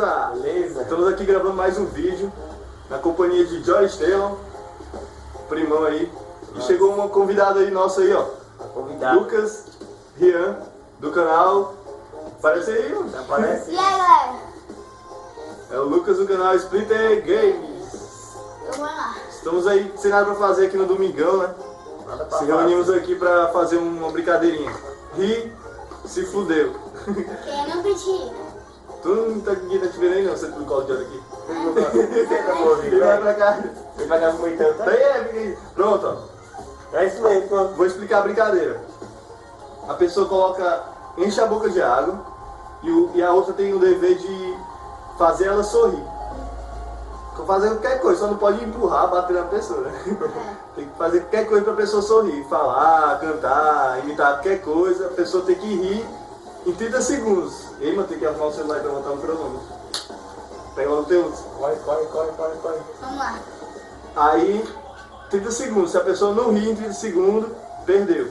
beleza? Beleza. Estamos aqui gravando mais um vídeo na companhia de Joyce Taylor, primão aí. E chegou uma convidada aí nossa aí, ó. Convidado. Lucas Rian, do canal. Aparece aí, ó. Aparece? E aí, galera? É o Lucas do canal Splitter Games. Eu vou lá. Estamos aí sem nada pra fazer aqui no domingão, né? Nada pra Se reunimos aqui pra fazer uma brincadeirinha. Ri, se fudeu. Quem não pedi? Tu não tá, ninguém tá te vendo aí não, você tá no colo de olho aqui. Senta, mozinho. Ele vai pra cá. Ele vai dar muito tanto. Tá aí, fica aí. Pronto, ó. É isso mesmo. Pronto. Vou explicar a brincadeira. A pessoa coloca, enche a boca de água e a outra tem o dever de fazer ela sorrir. Fazer qualquer coisa, só não pode empurrar, bater na pessoa, né? Tem que fazer qualquer coisa pra pessoa sorrir. Falar, cantar, imitar qualquer coisa, a pessoa tem que rir em 30 segundos. Ei, mano, tem que arrumar o celular pra botar no cronômetro. Pega logo o teu. Corre. Vamos lá. Aí, 30 segundos. Se a pessoa não rir em 30 segundos, perdeu.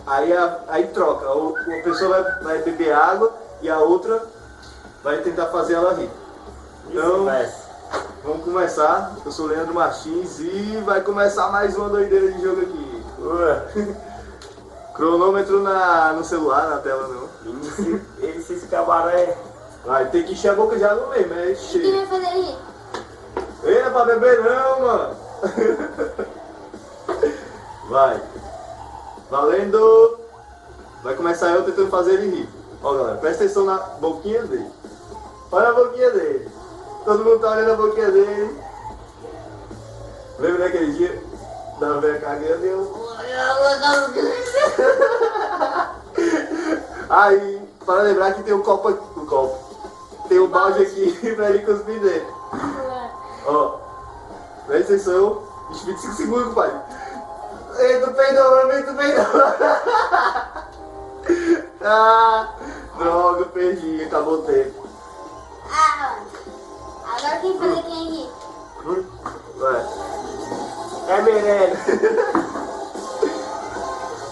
Aí troca. A pessoa vai beber água e a outra vai tentar fazer ela rir. Então, vamos começar. Eu sou o Leandro Martins e vai começar mais uma doideira de jogo aqui. Cronômetro no celular, na tela não. Esse cabaré. Vai, tem que encher a boca de água mesmo, é Quem cheio. vai fazer aí? Ei, não é pra beber não, mano. Vai. Valendo. Vai começar eu tentando fazer ele rir. Ó, galera, presta atenção na boquinha dele. Olha a boquinha dele. Todo mundo tá olhando a boquinha dele. Lembra daquele dia da velha cagando e eu... Aí, para lembrar que tem o copo aqui. Tem o balde aqui pra ele cuspir dentro. Ó, presta atenção. 25 segundos, pai. Ei, tu peidou, tu peidou. Ah, droga, perdi, acabou o tempo. Ah, agora quem fazer quem aqui? Vai. É merenda.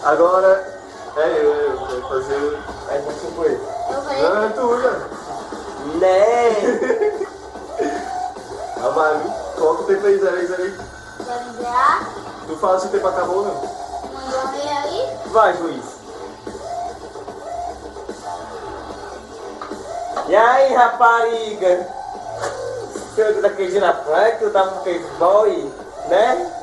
Agora eu vou fazer. Aí você foi. Eu falei. Não, é tu, né? Né? Ah, vai, viu? Coloca o tempo aí, zero aí. Quero zerar. Tu fala se o tempo acabou ou não. Mandou ver aí. Vai, juiz. E aí, rapariga? Você tá queijando a franca, eu tava com queijo boy, né?